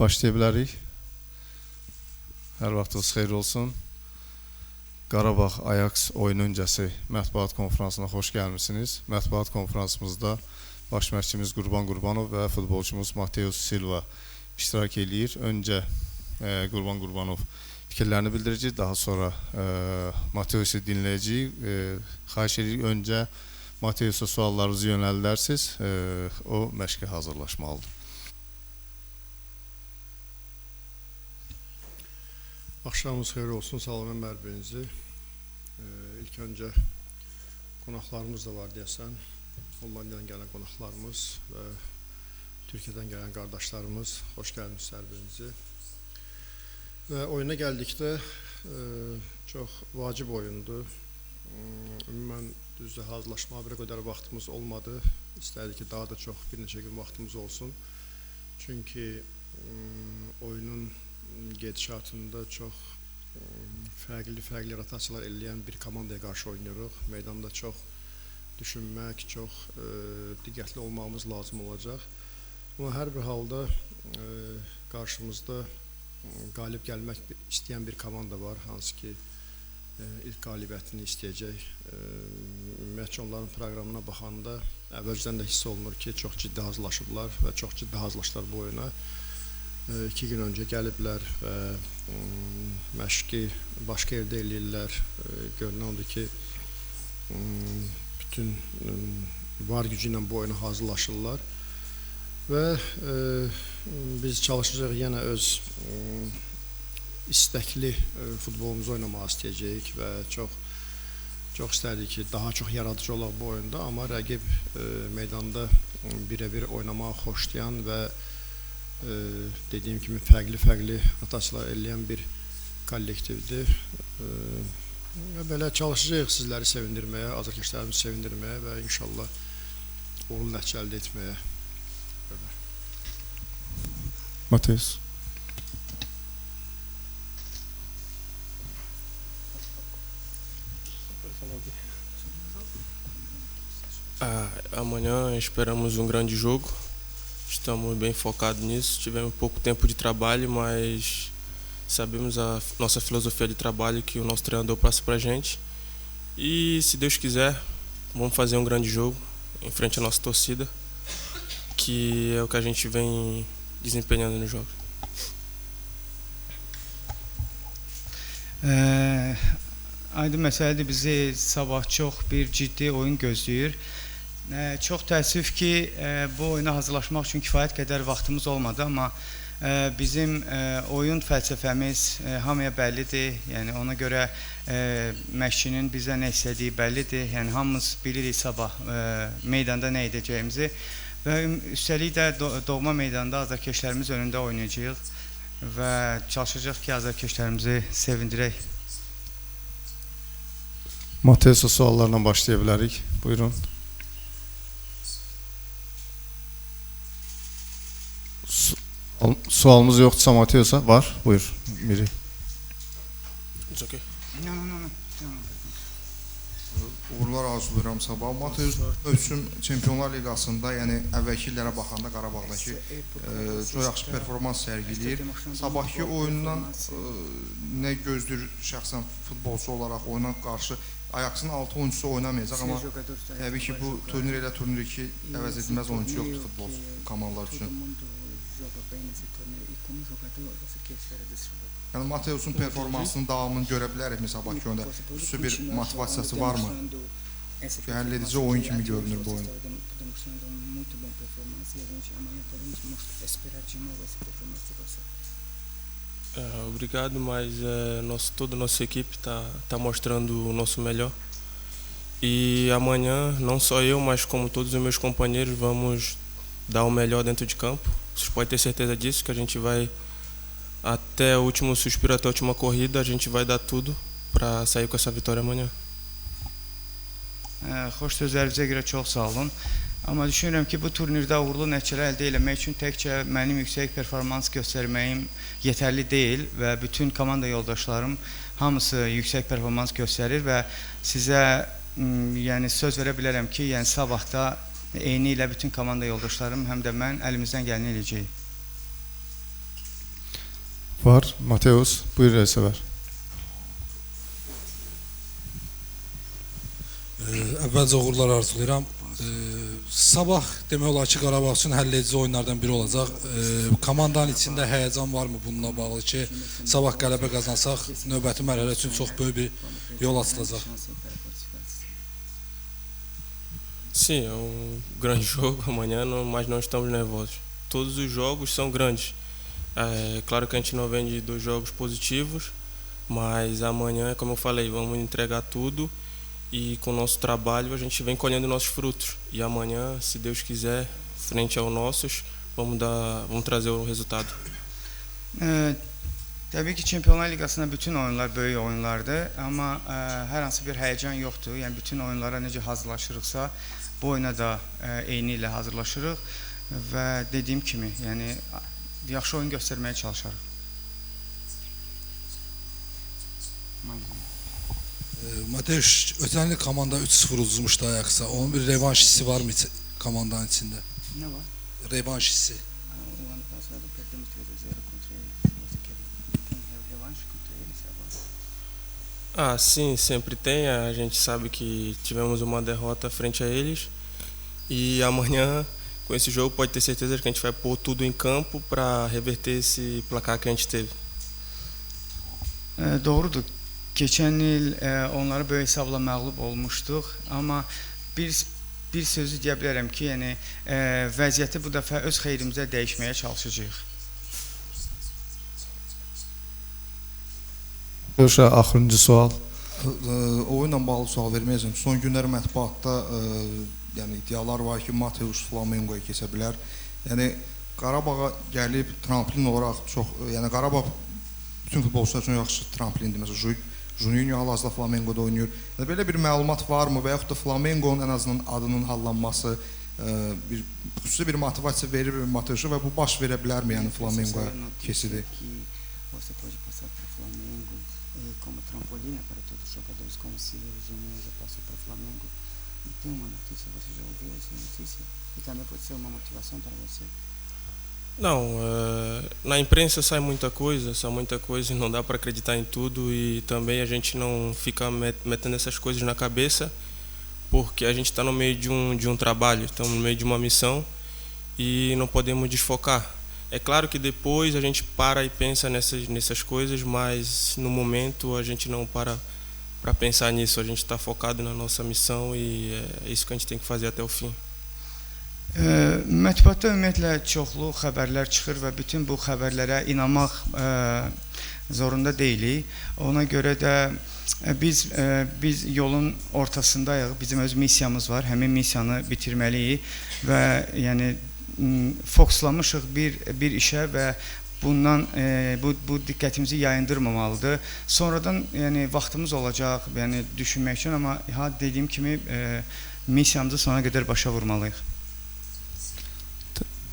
Başlaya bilərik. Hər vaxtınız xeyir olsun. Qarabağ Ajax oyun öncəsi mətbuat konferansına xoş gəlmişsiniz. Mətbuat konferansımızda baş məşqçimiz Qurban Qurbanov və futbolçumuz Mateus Silva iştirak edir. Öncə Qurban Qurbanov fikirlərini bildirəcək, daha sonra Mateusu dinləyəcəyik. Xahiş edirik, öncə Mateusa suallarınızı yönəldilərsiniz, o məşqə hazırlaşmalıdır. Axşamınız xeyir olsun, salamın bərbəyinizi. İlk öncə qonaqlarımız da var deyəsən. Hollandiyadan gələn qonaqlarımız və Türkiyədən gələn qardaşlarımız, xoş gəlmişsiniz hər birinizi. Və oyuna gəldikdə çox vacib oyundur. Ümumən düzdür, hazırlaşmağa bir qədər vaxtımız olmadı. İstədik ki, daha da çox bir neçə gün vaxtımız olsun. Çünki oyunun gedişatında çox fərqli rotasiyalar eləyən bir komandaya qarşı oynayırıq. Meydanda çox düşünmək, çox diqqətli olmağımız lazım olacaq. Amma hər bir halda qarşımızda qalib gəlmək istəyən bir komanda var, hansı ki ilk qalibiyyətini istəyəcək. Ümumiyyətcə onların proqramına baxanda əvvəlcədən də hiss olunur ki, çox ciddi hazırlaşıblar və çox ciddi hazırlaşdılar bu oyuna. 2 gün öncə gəliblər və məşqi başqa yerdə eləyirlər. Görünən odur ki, bütün var gücü ilə bu oyuna hazırlaşırlar. Və biz çalışacağıq yenə öz istəkli futbolumuzu oynamağı istəyəcəyik və çox istərdik ki, daha çox yaradıcı olaq bu oyunda, amma rəqib meydanda birə-bir oynamağı xoşlayan və dediyim kimi fərqli rotasiyalar eləyən bir kollektivdir. Belə çalışacağıq sizləri sevindirməyə, azərkeşlərimizi sevindirməyə və inşallah uğurlu nəticə əldə etməyə. Mateus. Amanhã esperamos grande jogo. Estamos bem focados nisso. Tivemos pouco tempo de trabalho, mas sabemos a nossa filosofia de trabalho que o nosso treinador passa pra gente. E se Deus quiser, vamos fazer grande jogo em frente à nossa torcida, que é o que a gente vem desempenhando no jogo. Aydın məsələdir, bizi sabah çox bir ciddi oyun gözləyir. Çox təəssüf ki, bu oyuna hazırlaşmaq üçün kifayət qədər vaxtımız olmadı, amma bizim oyun fəlsəfəmiz hamıya bəllidir. Yəni ona görə məşqçinin bizə nə istədiyi bəllidir. Yəni hamımız bilirik sabah meydanda nə edəcəyimizi və üstəlik də doğma meydanda azərkeşlərimiz önündə oynayacağıq və çalışacaq ki, azərkeşlərimizi sevindirək. Mateusa suallarla başlaya bilərik. Buyurun. Sualımız yoxdursa Mateusa var. Buyur. Miri. It's okay. Uğurlar arzulayıram sabah. Mateus mövsüm Çempionlar Liqasında, yəni əvvəlki illərə baxanda Qarabağdakı çox yaxşı performans sərgiləyir. Sabahki oyundan nə gözləyir şəxsən futbolçu olaraq oyuna qarşı? Ajaxın 6 oyuncusu oynamayacaq, amma təbii ki, bu turnir elə turnir ki, əvəz edilməz oyuncu yoxdur futbol komandalar üçün. Yəni Mateusun performansının davamını görə bilərikmi sabahki oyunda? Xüsusi bir motivasiyası varmı? Həll edici oyun kimi görünür bu oyun. Obrigado, mas toda a nossa equipe está mostrando o nosso melhor. E amanhã, não só eu, mas como todos os meus companheiros, vamos dar o melhor dentro de campo. Vocês podem ter certeza disso, que a gente vai até o último suspiro, até a última corrida, a gente vai dar tudo para sair com essa vitória amanhã. Xoş sözlərinizə görə çox sağ olun. Amma düşünürəm ki, bu turnirdə uğurlu nəticələr əldə etmək üçün təkcə mənim yüksək performans göstərməyim yetərli deyil və bütün komanda yoldaşlarım hamısı yüksək performans göstərir və sizə yəni söz verə bilərəm ki, yəni sabahda eyni ilə bütün komanda yoldaşlarım həm də mən əlimizdən gələni eləyəcəyik. Var. Mateus, buyur Elsəvər. Əvvəlcə uğurlar arzulayıram. Sabah demək olar ki, Qarabağ üçün həlledici oyunlardan biri olacaq. Komandanın içində həyəcan varmı bununla bağlı ki, sabah qələbə qazansaq, növbəti mərhələ üçün çox böyük bir yol açılacaq? Sim, é grande jogo amanhã, mas não estamos nervosos. Todos os jogos são grandes. É claro que a gente não vem de 2 jogos positivos, mas amanhã, como eu falei, vamos entregar tudo e com o nosso trabalho a gente vem colhendo nossos frutos. E amanhã, se Deus quiser, frente aos nossos, vamos trazer o resultado. Təbii ki, Çempionlar Liqasında bütün oyunlar böyük oyunlardır, amma hər hansı bir həyəcan yoxdur. Yəni bütün oyunlara necə hazırlaşırıqsa, bu oyuna da eyni ilə hazırlaşırıq və dediyim kimi, yəni yaxşı oyun göstərməyə çalışarıq. Mateus, ötən il komanda 3-0 uzmuşdu Ajax'a. Onun bir revanş hissi var mı komandanın içində? Nə var? Revanş hissi. Ah, sim, sempre tem. A gente sabe que tivemos uma derrota frente a eles e amanhã, com esse jogo, pode ter certeza que a gente vai pôr tudo em campo para reverter esse placar que a gente teve. Doğrudur. Keçən il onları böyük hesabla məğlub olmuşduq, amma bir sözü deyə bilərəm ki, yəni vəziyyəti bu dəfə öz xeyrimizə dəyişməyə çalışacağıq. Görüşə, axırıncı sual. Oyunla bağlı sual verməyəcəm. Son günlər mətbuatda yəni iddialar var ki, Mateus Flamengoya keçə bilər. Yəni Qarabağa gəlib tramplin olaraq çox, yəni Qarabağ bütün futbolçular üçün yaxşı tramplindir. Məsələn, Juninho hal-hazırda Flamengoda oynayır. Yəni belə bir məlumat varmı və yaxud da Flamengonun ən azından adının hallanması xüsusi bir motivasiya verir Mateusa və bu baş verə bilərmi, yəni Flamengoya keçidi? Você pode passar para o Flamengo como trampolina para todos os jogadores, como se o Juninho já passou para o Flamengo. E tem uma notícia, você já ouviu essa notícia? E também pode ser uma motivação para você? Não, na imprensa sai muita coisa e não dá para acreditar em tudo e também a gente não fica metendo essas coisas na cabeça porque a gente está no meio de um trabalho, estamos no meio de uma missão e não podemos desfocar. É claro que depois a gente para e pensa nessas coisas, mas no momento a gente não para pensar nisso, a gente está focado na nossa missão e é isso que a gente tem que fazer até o fim. Mətbuatda ümumiyyətlə çoxlu xəbərlər çıxır və bütün bu xəbərlərə inanmaq zorunda deyilik. Ona görə də biz yolun ortasındayıq. Bizim öz missiyamız var. Həmin missiyanı bitirməliyik və yəni fokuslamışıq bir işə və bundan bu diqqətimizi yayındırmamalıdır. Sonradan yəni vaxtımız olacaq, yəni düşünmək üçün, amma dediyim kimi missiyamızı sona qədər başa vurmalıyıq.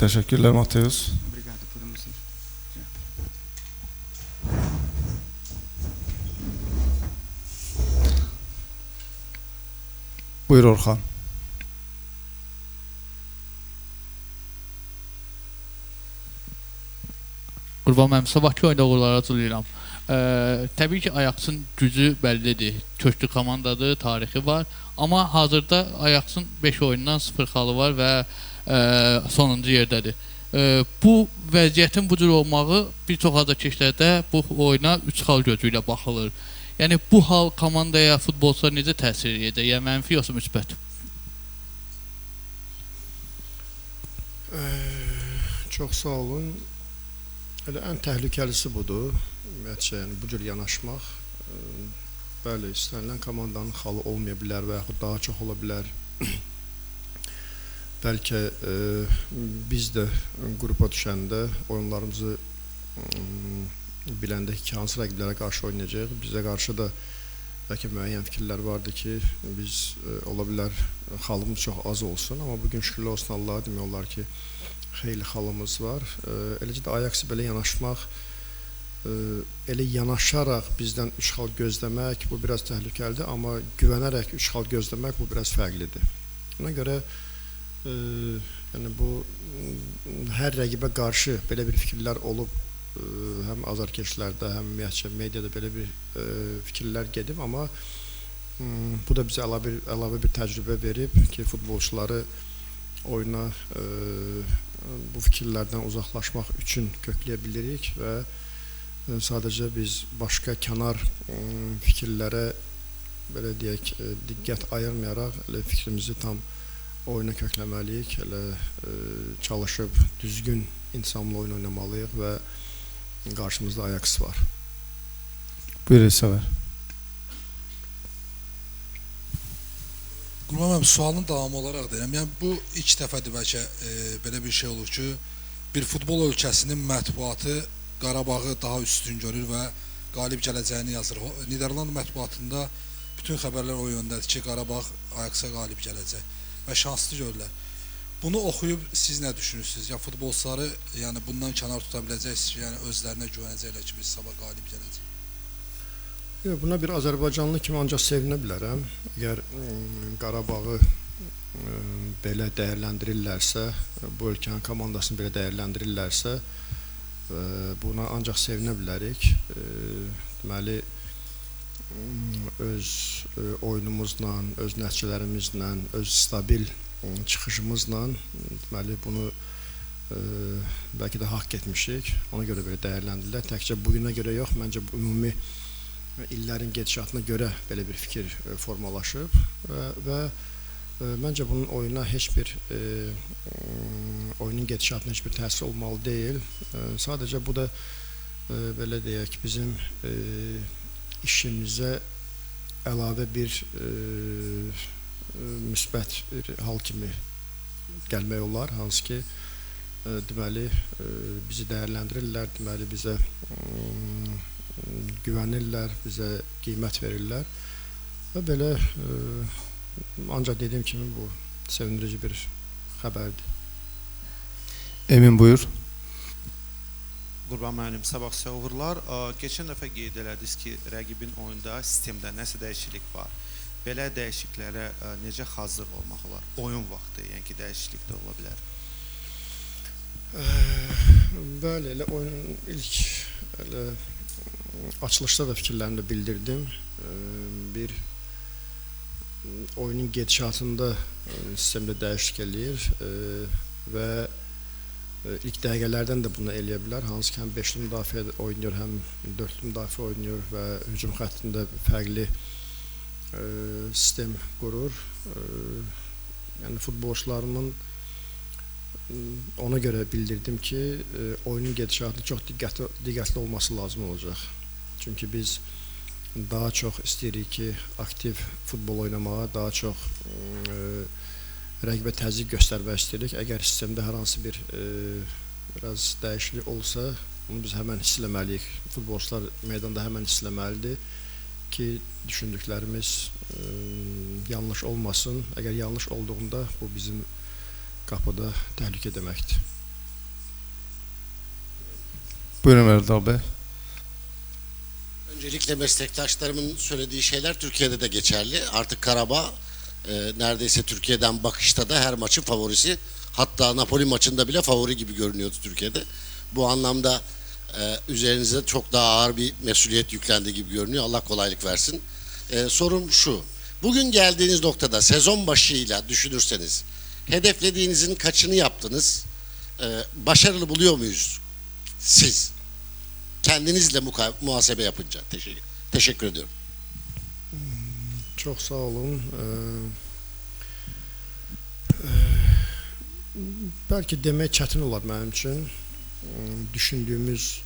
Teşekkürler Mateus. Obrigado por nos Buyur Orxan. Qurban mənim, sabahki oyunda uğurlar arzulayıram. Təbii ki, Ajax'ın gücü bəllidir. Köklü komandadır, tarixi var. Amma hazırda Ajax'ın 5 oyundan 0 xalı var və sonuncu yerdədir. Bu vəziyyətin bu cür olmağı bir çox azarkeşlərdə bu oyuna 3 xal gözü ilə baxılır. Yəni bu hal komandaya, futbolçulara necə təsir edir? Yəni mənfi yoxsa müsbət? Çox sağ olun. Elə ən təhlükəlisi budur. Ümumiyyətcə, yəni bu cür yanaşmaq. Bəli, istənilən komandanın xalı olmaya bilər və yaxud daha çox ola bilər. Bəlkə biz də qrupa düşəndə oyunlarımızı biləndə ki, hansı rəqiblərə qarşı oynayacaq, bizə qarşı da bəlkə müəyyən fikirlər vardı ki, biz ola bilər xalımız çox az olsun, amma bugün şükürlər olsun Allaha demək olar ki, xeyli xalımız var. Eləcə də Ajax belə yanaşmaq, elə yanaşaraq bizdən 3 xal gözləmək bu biraz təhlükəlidir, amma güvənərək 3 xal gözləmək bu biraz fərqlidir. Ona görə yəni bu hər rəqibə qarşı belə bir fikirlər olub, həm azarkeşlərdə, həm ümumiyyətcə mediada belə bir fikirlər gedib, amma bu da bizə əlavə bir təcrübə verib ki, futbolçuları oyuna bu fikirlərdən uzaqlaşmaq üçün kökləyə bilirik və sadəcə biz başqa kənar fikirlərə belə deyək, diqqət ayırmayaraq fikrimizi tam oyuna kökləməliyik, çalışıb düzgün insanla oyun oynamalıyıq və qarşımızda Ajax var. Buyur Səvər. Qurban müəllim, sualın davamı olaraq deyirəm. Yəni bu ilk dəfədir bəlkə belə bir şey olur ki, bir futbol ölkəsinin mətbuatı Qarabağı daha üstün görür və qalib gələcəyini yazır. Niderland mətbuatında bütün xəbərlər o yöndədir ki, Qarabağ Ajaxa qalib gələcək və şanslı görürlər. Bunu oxuyub siz nə düşünürsünüz? Yəni futbolçuları yəni bundan kənar tuta biləcəksiniz ki, yəni özlərinə güvənəcəklər ki, biz sabah qalib gələcəyik. Yox, buna bir Azərbaycanlı kimi ancaq sevinə bilərəm. Əgər Qarabağı belə dəyərləndirirlərsə, bu ölkənin komandasını belə dəyərləndirirlərsə, buna ancaq sevinə bilərik. Deməli, öz oyunumuzla, öz nəticələrimizlə, öz stabil çıxışımızla deməli bunu bəlkə də haqq etmişik. Ona görə belə dəyərləndirirlər. Təkcə bugünə görə yox, məncə bu ümumi illərin gedişatına görə belə bir fikir formalaşıb və məncə bunun oyuna heç bir oyunun gedişatına heç bir təsir olmalı deyil. Sadəcə bu da belə deyək, bizim işimizə əlavə bir müsbət bir hal kimi gəlmək olar, hansı ki deməli bizi dəyərləndirirlər, deməli bizə güvənirlər, bizə qiymət verirlər və belə ancaq dediyim kimi bu sevindirici bir xəbərdir. Emin buyur. Qurban müəllim, sabah sizə uğurlar. Keçən dəfə qeyd elədiniz ki, rəqibin oyunda, sistemdə nəsə dəyişiklik var. Belə dəyişikliklərə necə hazır olmaq olar? Oyun vaxtı, yəni ki, dəyişiklik də ola bilər. Bəli, elə oyunun ilk açılışda da fikirlərini bildirdim. Bir oyunun gedişatında sistemdə dəyişiklik eləyir və ilk dəqiqələrdən də bunu eləyə bilər. Hansı ki, həm 5-li müdafiə oynayır, həm 4-lü müdafiə oynayır və hücum xəttində fərqli sistem qurur. Yəni futbolçularımın ona görə bildirdim ki, oyunun gedişatı çox diqqətli olması lazım olacaq. Çünki biz daha çox istəyirik ki, aktiv futbol oynamağa, daha çox rəqibə təzyiq göstərmək istəyirik. Əgər sistemdə hər hansı bir biraz dəyişiklik olsa, bunu biz həmən hiss eləməliyik. Futbolçular meydanda həmən hiss eləməlidir ki, düşündüklərimiz yanlış olmasın. Əgər yanlış olduğunda bu bizim qapıda təhlükə deməkdir. Buyurun Erdal Bey. Öncelikle meslektaşlarımın söylediği şeyler Türkiye'de de geçerli. Artık Karabağ neredeyse Türkiye'den bakışta da her maçın favorisi. Hatta Napoli maçında bile favori gibi görünüyordu Türkiye'de. Bu anlamda üzerinize çok daha ağır bir mesuliyet yüklendi gibi görünüyor. Allah kolaylık versin. Sorum şu. Bugün geldiğiniz noktada sezon başıyla düşünürseniz hedeflediğinizin kaçını yaptınız? Başarılı buluyor muyuz siz? Kendinizle muhasebe yapınca. Teşekkür ediyorum. Çox sağ olun. Bəlkə demək çətin olar mənim üçün. Düşündüyümüz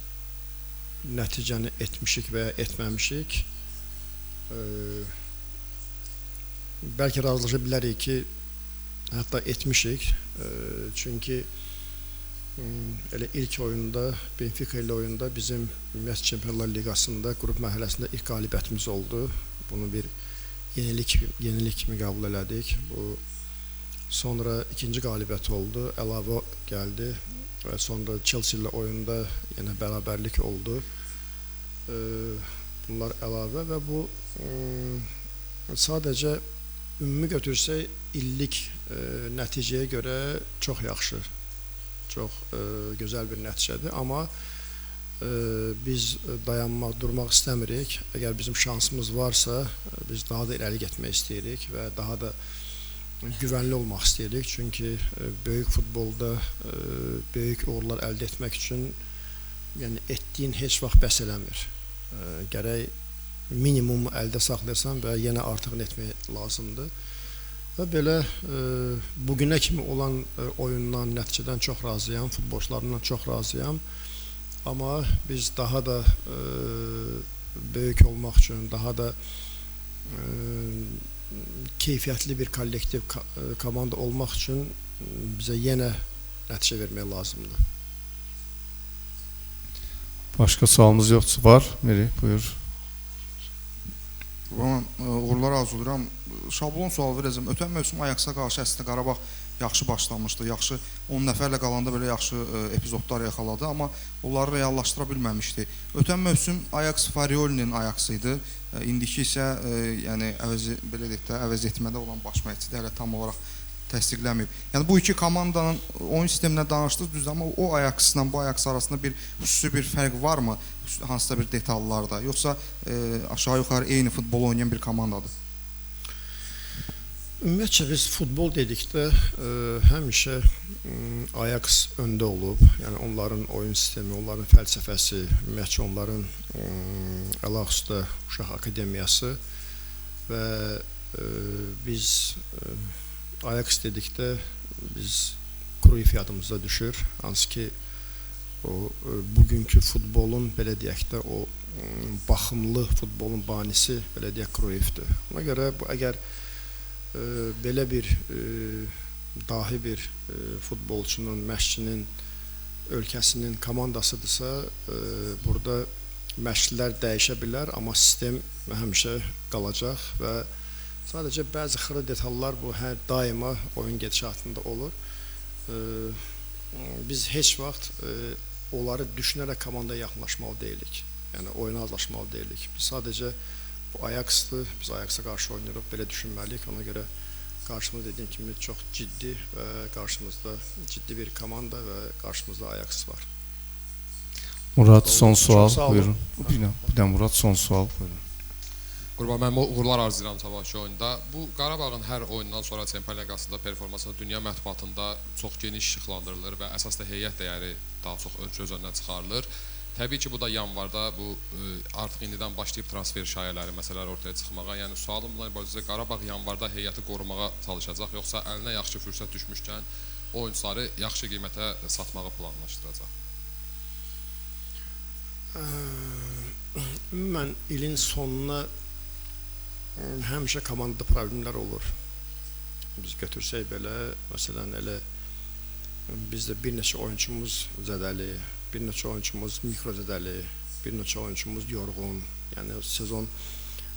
nəticəni etmişik və ya etməmişik. Bəlkə razılaşa bilərik ki, hətta etmişik. Çünki elə ilk oyunda, Benfica ilə oyunda bizim Ümumiyyətlə Çempionlar Liqasında qrup mərhələsində ilk qalibiyyətimiz oldu. Bunu bir yenilik kimi qəbul elədik. Bu sonra ikinci qalibiyyət oldu, əlavə gəldi və sonra Chelsea ilə oyunda yenə bərabərlik oldu. Bunlar əlavə və bu sadəcə ümumi götürsək illik nəticəyə görə çox yaxşı, çox gözəl bir nəticədir. Amma biz durmaq istəmirik. Əgər bizim şansımız varsa, biz daha da irəli getmək istəyirik və daha da güvənli olmaq istəyirik. Çünki böyük futbolda böyük uğurlar əldə etmək üçün yəni etdiyin heç vaxt bəs eləmir. Gərək minimumu əldə saxlayasan və yenə artığını etmək lazımdır. Və belə bugünə kimi olan oyundan, nəticədən çox razıyam, futbolçularımdan çox razıyam. Amma biz daha da böyük olmaq üçün, daha da keyfiyyətli bir kollektiv komanda olmaq üçün bizə yenə nəticə vermək lazımdır. Başqa sualımız yoxdur. Var? Meri, buyur. Uğurlar arzulayıram. Şablon sual verəcəm. Ötən mövsüm Ajaxa qarşı əslində Qarabağ yaxşı başlamışdı. Yaxşı 10 nəfərlə qalanda belə yaxşı epizodlar yaxaladı, amma onları reallaşdıra bilməmişdi. Ötən mövsüm Ajax Farioli'nin Ajax'ı idi. İndiki isə yəni belə deyək də əvəz etmədə olan baş məşqçi hələ tam olaraq təsdiqləməyib. Yəni bu iki komandanın oyun sistemindən danışdınız düzdür, amma o Ajax-la bu Ajax arasında bir xüsusi bir fərq varmı? Hansısa bir detallarda, yoxsa aşağı yuxarı eyni futbol oynayan bir komandadır? Ümumiyyətcə biz futbol dedikdə həmişə Ajax öndə olub. Yəni onların oyun sistemi, onların fəlsəfəsi, ümumiyyətcə onların əlaqəstə uşaq akademiyası və biz Ajax dedikdə biz Cruyff yadımıza düşür. Hansı ki o bugünkü futbolun belə deyək də o baxımlı futbolun banisi belə deyək Cruyff'dur. Ona görə bu əgər belə bir dahi bir futbolçunun, məşqçinin ölkəsinin komandasıdırsa, burada məşqçilər dəyişə bilər, amma sistem həmişə qalacaq və sadəcə bəzi xırda detallar bu daima oyun gedişatında olur. Biz heç vaxt onları düşünərək komandaya yaxınlaşmalı deyilik. Yəni oyuna hazırlaşmalı deyilik. Biz sadəcə bu Ajax'dır, biz Ajax'a qarşı oynayırıq, belə düşünməliyik. Ona görə qarşımızda dediyim kimi çox ciddi və qarşımızda ciddi bir komanda və qarşımızda Ajax var. Murad, son sual, buyurun. Bir də Murad, son sual, buyurun. Qurban, mən uğurlar arzulayıram sabahki oyunda. Bu Qarabağın hər oyundan sonra Çempionlar Liqasında performansını dünya mətbuatında çox geniş işıqlandırılır və əsas da heyət dəyəri daha çox göz önünə çıxarılır. Təbii ki, bu da yanvarda bu artıq indidən başlayıb transfer şayələri, məsələlər ortaya çıxmağa. Yəni sualım bundan ibarətdir, Qarabağ yanvarda heyəti qorumağa çalışacaq, yoxsa əlinə yaxşı fürsət düşmüşkən oyuncuları yaxşı qiymətə satmağı planlaşdıracaq? Mən ilin sonuna həmişə komandada problemlər olur. Biz götürsək belə, məsələn, elə bizdə bir neçə oyunçumuz zədəli, bir neçə oyunçumuz mikro zədəli, bir neçə oyunçumuz yorğun. Yəni sezon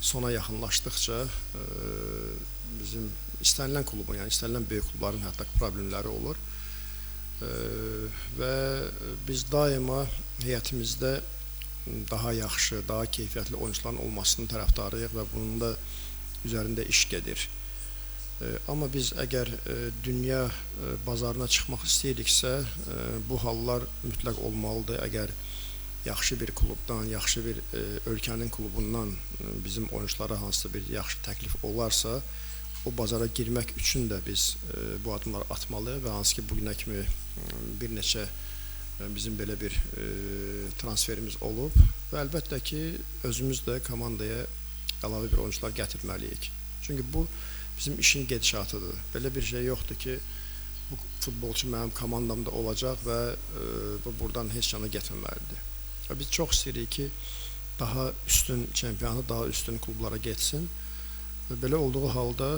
sona yaxınlaşdıqca bizim istənilən klubun, yəni istənilən böyük klubların hətta problemləri olur. Və biz daima heyətimizdə daha yaxşı, daha keyfiyyətli oyuncuların olmasının tərəfdarıyıq və bunun da üzərində iş gedir. Amma biz əgər dünya bazarına çıxmaq istəyiriksə, bu hallar mütləq olmalıdır. Əgər yaxşı bir klubdan, yaxşı bir ölkənin klubundan bizim oyunculara hansısa bir yaxşı təklif olarsa, o bazara girmək üçün də biz bu adımları atmalıyıq və hansı ki, bugünə kimi bir neçə bizim belə bir transferimiz olub və əlbəttə ki, özümüz də komandaya əlavə bir oyuncular gətirməliyik. Çünki bu bizim işin gedişatıdır. Belə bir şey yoxdur ki, bu futbolçu mənim komandamda olacaq və bu buradan heç yana getməməlidir. Biz çox istəyirik ki, daha üstün çempionata, daha üstün klublara getsin və belə olduğu halda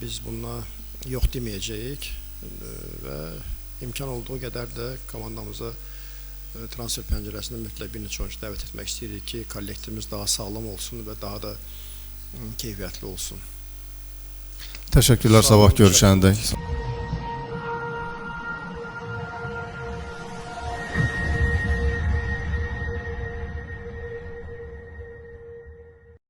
biz buna yox deməyəcəyik və imkan olduğu qədər də komandamıza transfer pəncərəsində mütləq bir neçə oyuncu dəvət etmək istəyirik ki, kollektivimiz daha sağlam olsun və daha da keyfiyyətli olsun. Təşəkkürlər, sabah görüşəndə.